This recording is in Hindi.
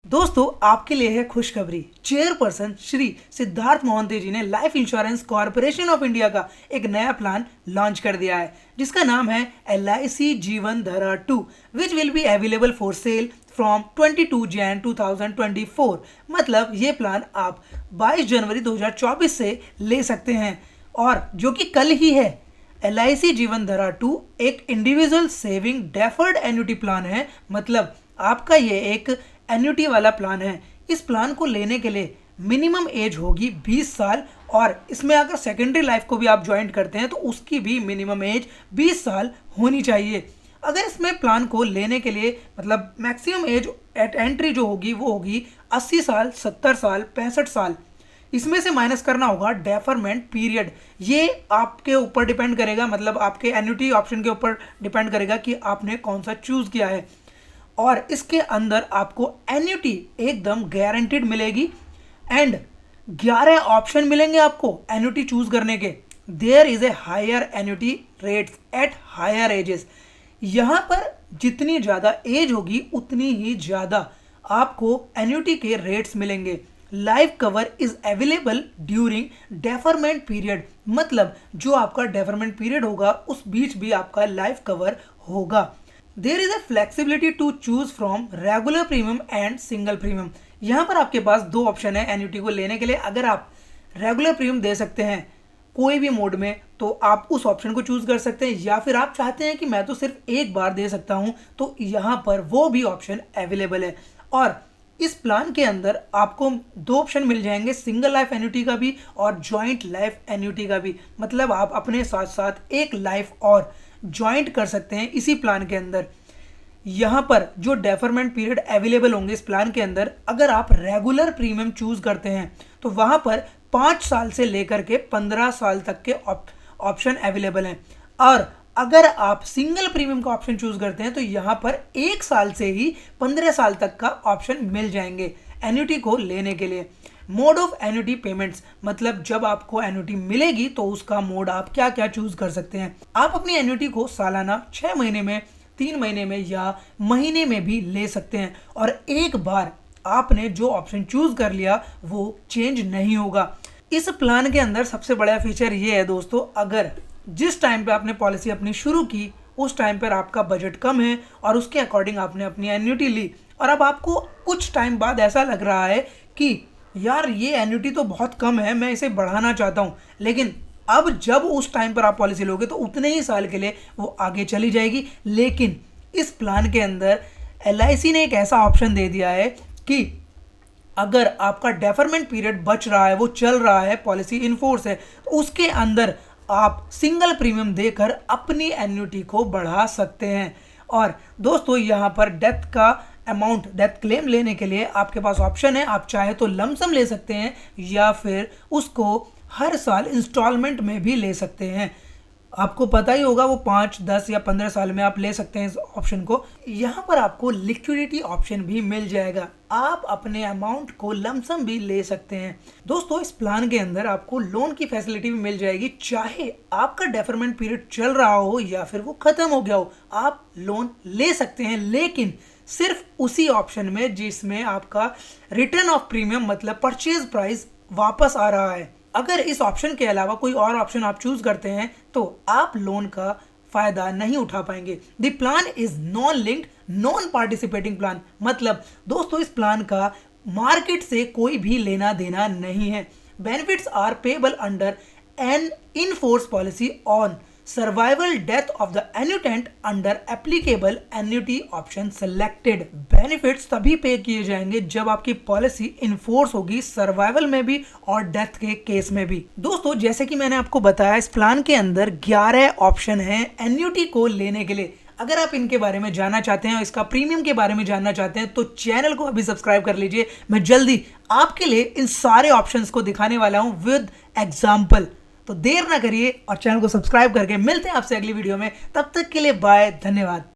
दोस्तों आपके लिए है खुशखबरी। चेयरपर्सन श्री सिद्धार्थ मोहंती जी ने life insurance corporation of India का एक नया प्लान लॉन्च कर दिया है जिसका नाम है LIC जीवन धारा 2 which will be available for sale from 22 Jain 2024। मतलब ये प्लान आप 22 जनवरी 2024 से ले सकते हैं और जो कि कल ही है। LIC जीवन धारा 2 एक individual saving deferred annuity plan है। मतलब आपका ये एक एन्युटी वाला प्लान है। इस प्लान को लेने के लिए मिनिमम एज होगी 20 साल और इसमें अगर सेकेंडरी लाइफ को भी आप ज्वाइन करते हैं तो उसकी भी मिनिमम एज 20 साल होनी चाहिए। अगर इसमें प्लान को लेने के लिए मतलब मैक्सिमम एज एट एंट्री जो होगी वो होगी 80 साल, 70 साल, 65 साल। इसमें से माइनस करना होगा डेफरमेंट पीरियड। ये आपके ऊपर डिपेंड करेगा, मतलब आपके एन्युटी ऑप्शन के ऊपर डिपेंड करेगा कि आपने कौन सा चूज किया है। और इसके अंदर आपको एन्युटी एकदम गारंटीड मिलेगी एंड 11 ऑप्शन मिलेंगे आपको एन्युटी चूज करने के। There is a higher annuity rates at higher ages. यहाँ पर जितनी ज़्यादा एज होगी उतनी ही ज़्यादा आपको एन्युटी के रेट्स मिलेंगे। Life cover is available during deferment period. मतलब जो आपका डेफरमेंट पीरियड होगा उस बीच भी आपका लाइफ कवर होगा। There is a flexibility to choose from regular premium and single premium. यहाँ पर आपके पास दो ऑप्शन है एन्युटी को लेने के लिए। अगर आप रेगुलर प्रीमियम दे सकते हैं कोई भी मोड में तो आप उस ऑप्शन को चूज कर सकते हैं, या फिर आप चाहते हैं कि मैं तो सिर्फ एक बार दे सकता हूं तो यहाँ पर वो भी ऑप्शन अवेलेबल है। और इस प्लान के अंदर आपको दो ऑप्शन मिल जाएंगे, सिंगल लाइफ एन्युटी का भी और जॉइंट लाइफ एन्युटी का भी। मतलब आप अपने साथ साथ एक लाइफ और ज्वाइंट कर सकते हैं इसी प्लान के अंदर। यहाँ पर जो डेफरमेंट पीरियड अवेलेबल होंगे इस प्लान के अंदर, अगर आप रेगुलर प्रीमियम चूज करते हैं तो वहाँ पर 5 साल से लेकर के 15 साल तक के ऑप्शन अवेलेबल हैं। और अगर आप सिंगल प्रीमियम का ऑप्शन चूज करते हैं तो यहाँ पर 1 साल से ही 15 साल तक का ऑप्शन मिल जाएंगे एन्युटी को लेने के लिए। मोड ऑफ एन्युटी पेमेंट्स, मतलब जब आपको एन्युटी मिलेगी तो उसका मोड आप क्या क्या चूज कर सकते हैं। आप अपनी एन्युटी को सालाना, 6 महीने में, 3 महीने में या महीने में भी ले सकते हैं। और एक बार आपने जो ऑप्शन चूज कर लिया वो चेंज नहीं होगा। इस प्लान के अंदर सबसे बड़ा फीचर ये है दोस्तों, अगर जिस टाइम पे आपने पॉलिसी अपनी शुरू की उस टाइम पर आपका बजट कम है और उसके अकॉर्डिंग आपने अपनी एन्युटी ली और अब आपको कुछ टाइम बाद ऐसा लग रहा है कि यार ये एन्युटी तो बहुत कम है, मैं इसे बढ़ाना चाहता हूँ, लेकिन अब जब उस टाइम पर आप पॉलिसी लोगे तो उतने ही साल के लिए वो आगे चली जाएगी। लेकिन इस प्लान के अंदर LIC ने एक ऐसा ऑप्शन दे दिया है कि अगर आपका डेफरमेंट पीरियड बच रहा है, वो चल रहा है, पॉलिसी इन फोर्स है, तो उसके अंदर आप सिंगल प्रीमियम देकर अपनी एन्युटी को बढ़ा सकते हैं। और दोस्तों यहाँ पर डेथ का अमाउंट, डेथ क्लेम लेने के लिए आपके पास ऑप्शन है। आप चाहे तो लमसम ले सकते हैं या फिर उसको हर साल इंस्टॉलमेंट में भी ले सकते हैं। आपको पता ही होगा वो 5, 10 या 15 साल में आप ले सकते हैं इस ऑप्शन को। यहाँ पर आपको लिक्विडिटी ऑप्शन भी मिल जाएगा, आप अपने अमाउंट को लमसम भी ले सकते हैं। दोस्तों इस प्लान के अंदर आपको लोन की फैसिलिटी भी मिल जाएगी, चाहे आपका डेफरमेंट पीरियड चल रहा हो या फिर वो खत्म हो गया हो, आप लोन ले सकते हैं। लेकिन सिर्फ उसी ऑप्शन में जिसमें आपका रिटर्न ऑफ प्रीमियम मतलब परचेज प्राइस वापस आ रहा है। अगर इस ऑप्शन के अलावा कोई और ऑप्शन आप चूज करते हैं तो आप लोन का फायदा नहीं उठा पाएंगे। The plan is non linked non participating plan. मतलब दोस्तों इस प्लान का मार्केट से कोई भी लेना देना नहीं है। Benefits are payable under an in force policy on survival death of the annuitant under applicable annuity option selected. Benefits तभी पे किए जाएंगे जब आपकी पॉलिसी इनफोर्स होगी, सर्वाइवल में भी और डेथ के केस में भी। दोस्तों जैसे कि मैंने आपको बताया इस प्लान के अंदर 11 ऑप्शन हैं एन्युटी को लेने के लिए। अगर आप इनके बारे में जानना चाहते हैं और इसका प्रीमियम के बारे में जानना चाहते हैं तो चैनल को अभी सब्सक्राइब कर लीजिए। मैं जल्दी आपके लिए इन सारे ऑप्शंस को दिखाने वाला हूं विद एग्जाम्पल। तो देर ना करिए और चैनल को सब्सक्राइब करके मिलते हैं आपसे अगली वीडियो में। तब तक के लिए बाय, धन्यवाद।